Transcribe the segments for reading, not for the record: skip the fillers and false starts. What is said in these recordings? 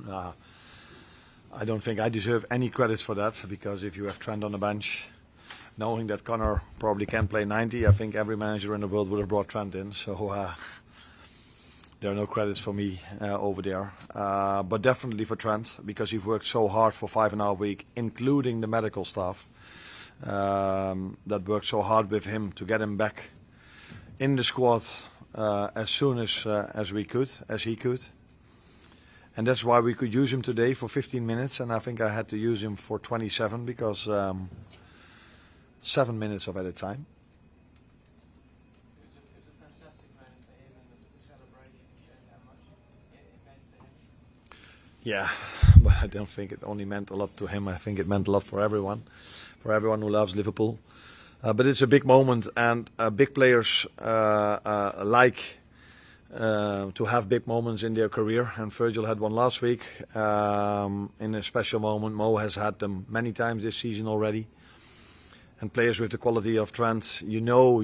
I don't think I deserve any credits for that, because if you have Trent on the bench, knowing that Connor probably can play 90, I think every manager in the world would have brought Trent in. So there are no credits for me over there. But definitely for Trent, because he worked so hard for 5.5 weeks, including the medical staff that worked so hard with him to get him back in the squad as soon as he could. And that's why we could use him today for 15 minutes, and I think I had to use him for 27 because 7 minutes of added time. It was a fantastic moment for him, and the celebration showed how much it meant to him. Yeah, but I don't think it only meant a lot to him. I think it meant a lot for everyone who loves Liverpool. But it's a big moment, and big players like to have big moments in their career, and Virgil had one last week in a special moment. Mo has had them many times this season already, and players with the quality of Trent, you know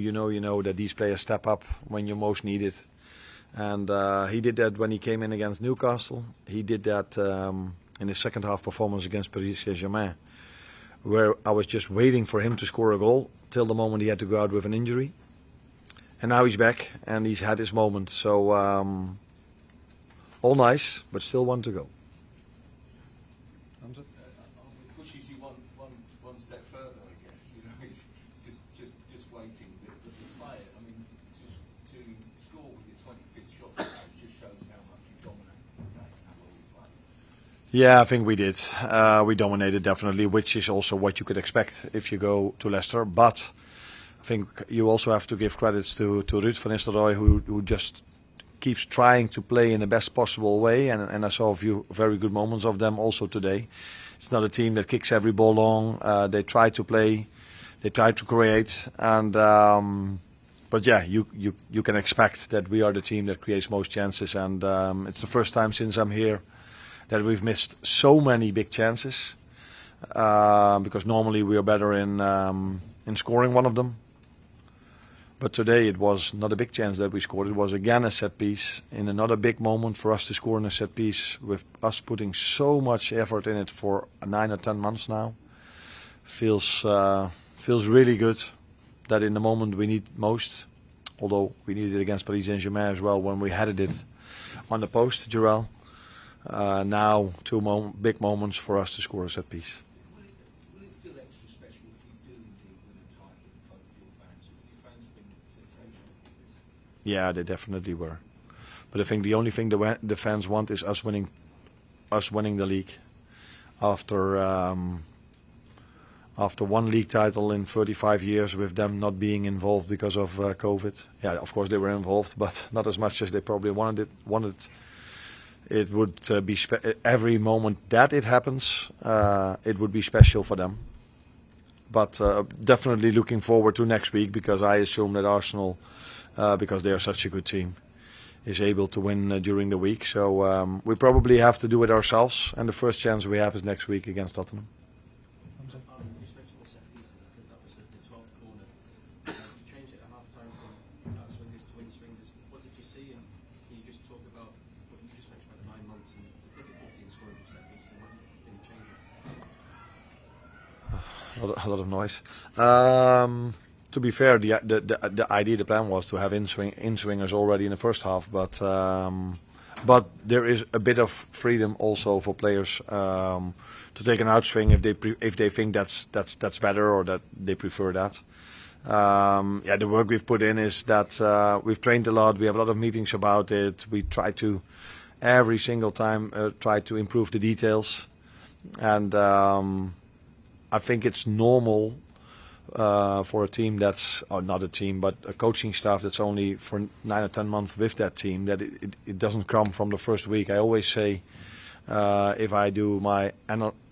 that these players step up when you most need it, and he did that when he came in against Newcastle. He did that in his second half performance against Paris Saint-Germain, where I was just waiting for him to score a goal till the moment he had to go out with an injury. And now he's back, and he's had his moment. So all nice, but still one to go. It pushes you one step further, I guess. You know, it's just waiting. The play, I mean, to score with your 25th shot just shows how much you dominated the game and how well you played. Yeah, I think we did. We dominated definitely, which is also what you could expect if you go to Leicester. But I think you also have to give credits to Ruud van Nistelrooy, who just keeps trying to play in the best possible way, and I saw a few very good moments of them also today. It's not a team that kicks every ball long. They try to play, they try to create, and but yeah, you can expect that we are the team that creates most chances, and it's the first time since I'm here that we've missed so many big chances, because normally we are better in scoring one of them. But today it was not a big chance that we scored. It was again a set piece in another big moment for us to score in a set piece, with us putting so much effort in it for 9 or 10 months now. Feels really good that in the moment we need most, although we needed it against Paris Saint-Germain as well when we headed it on the post, Jarrell. Now two big moments for us to score a set piece. Will it feel extra special if you do indeed win a title in front of your fans? Your fans have been sensational for this. Yeah, they definitely were. But I think the only thing the fans want is us winning the league. After one league title in 35 years, with them not being involved because of COVID. Yeah, of course they were involved, but not as much as they probably wanted. It would be every moment that it happens, it would be special for them. But definitely looking forward to next week, because I assume that Arsenal, because they are such a good team, is able to win during the week. So we probably have to do it ourselves, and the first chance we have is next week against Tottenham. You spoke to the set piece, and I think that was at the 12th corner. You changed it at half time from out-swingers to in-swingers. What did you see, and can you just talk about what you just mentioned about the 9 months and the difficulty in scoring from set pieces, and why you didn't change it? A lot of noise. To be fair, the idea, the plan was to have in-swingers already in the first half, but there is a bit of freedom also for players to take an outswing if they think that's better, or that they prefer that. The work we've put in is that we've trained a lot. We have a lot of meetings about it. We try to every single time try to improve the details, and I think it's normal for a team that's, or not a team, but a coaching staff that's only for 9 or 10 months with that team, that it doesn't come from the first week. I always say, if I do my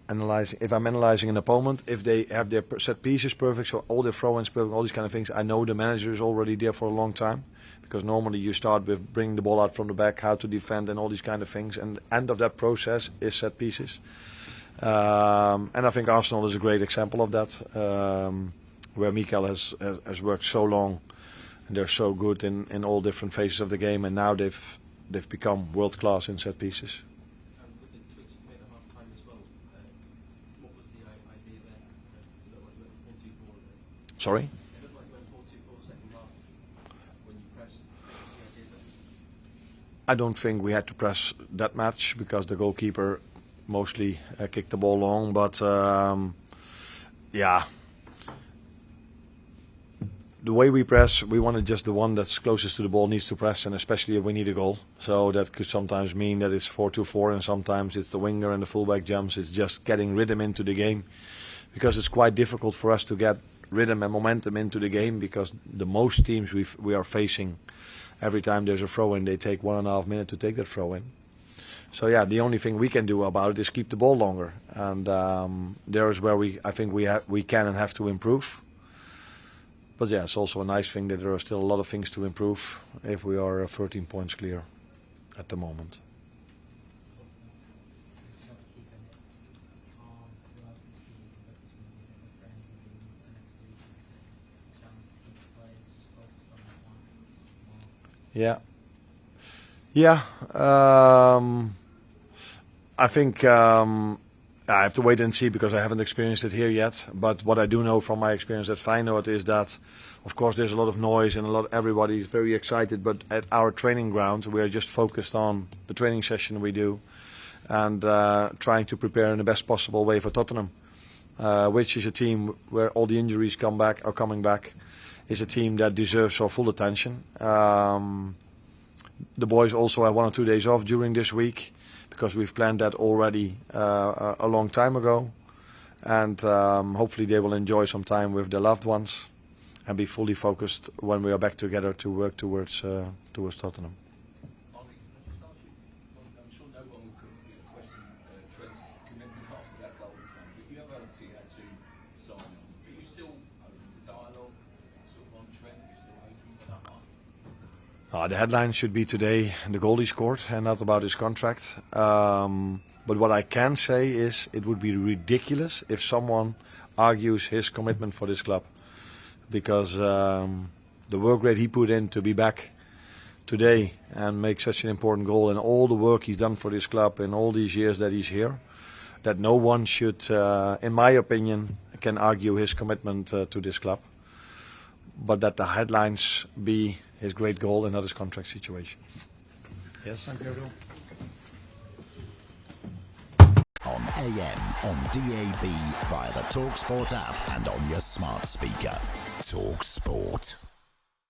analyzing, if I'm analyzing an opponent, if they have their set pieces perfect, so all their throw-ins perfect, all these kind of things, I know the manager is already there for a long time, because normally you start with bringing the ball out from the back, how to defend, and all these kind of things, and the end of that process is set pieces. And I think Arsenal is a great example of that, where Mikel has worked so long, and they're so good in all different phases of the game, and now they've become world class in set pieces. With the tweaks Sorry? It looked like you went 4-2-4 second half when you pressed. I don't think we had to press that much because the goalkeeper mostly kicked the ball long. But yeah, the way we press, we wanted just the one that's closest to the ball needs to press, and especially if we need a goal. So that could sometimes mean that it's 4-2-4, and sometimes it's the winger and the fullback jumps. It's just getting rhythm into the game, because it's quite difficult for us to get rhythm and momentum into the game, because the most teams we are facing, every time there's a throw in, they take 1.5 minutes to take that throw in. So yeah, the only thing we can do about it is keep the ball longer, and there is where I think we can and have to improve. But yeah, it's also a nice thing that there are still a lot of things to improve if we are 13 points clear at the moment. Yeah. Yeah. I think I have to wait and see because I haven't experienced it here yet. But what I do know from my experience at Feyenoord is that, of course, there's a lot of noise and everybody is very excited. But at our training ground, we are just focused on the training session we do and trying to prepare in the best possible way for Tottenham, which is a team where all the injuries are coming back. Is a team that deserves our full attention. The boys also have 1 or 2 days off during this week because we've planned that already a long time ago, and hopefully they will enjoy some time with their loved ones and be fully focused when we are back together to work towards Tottenham. Arne, can I just ask you, I'm sure no one will question Trent's commitment after that goal tonight, but you have obviously had to sign on. Are you still open to dialogue, sort of on Trent? Are you still open for that one? The headline should be today the goal he scored and not about his contract. But what I can say is it would be ridiculous if someone argues his commitment for this club, because the work rate he put in to be back today and make such an important goal, and all the work he's done for this club in all these years that he's here, that no one should, in my opinion, can argue his commitment to this club. But that the headlines be his great goal and not his contract situation. Yes. Thank you, everyone. On AM, on DAB, via the talkSPORT app and on your smart speaker. talkSPORT.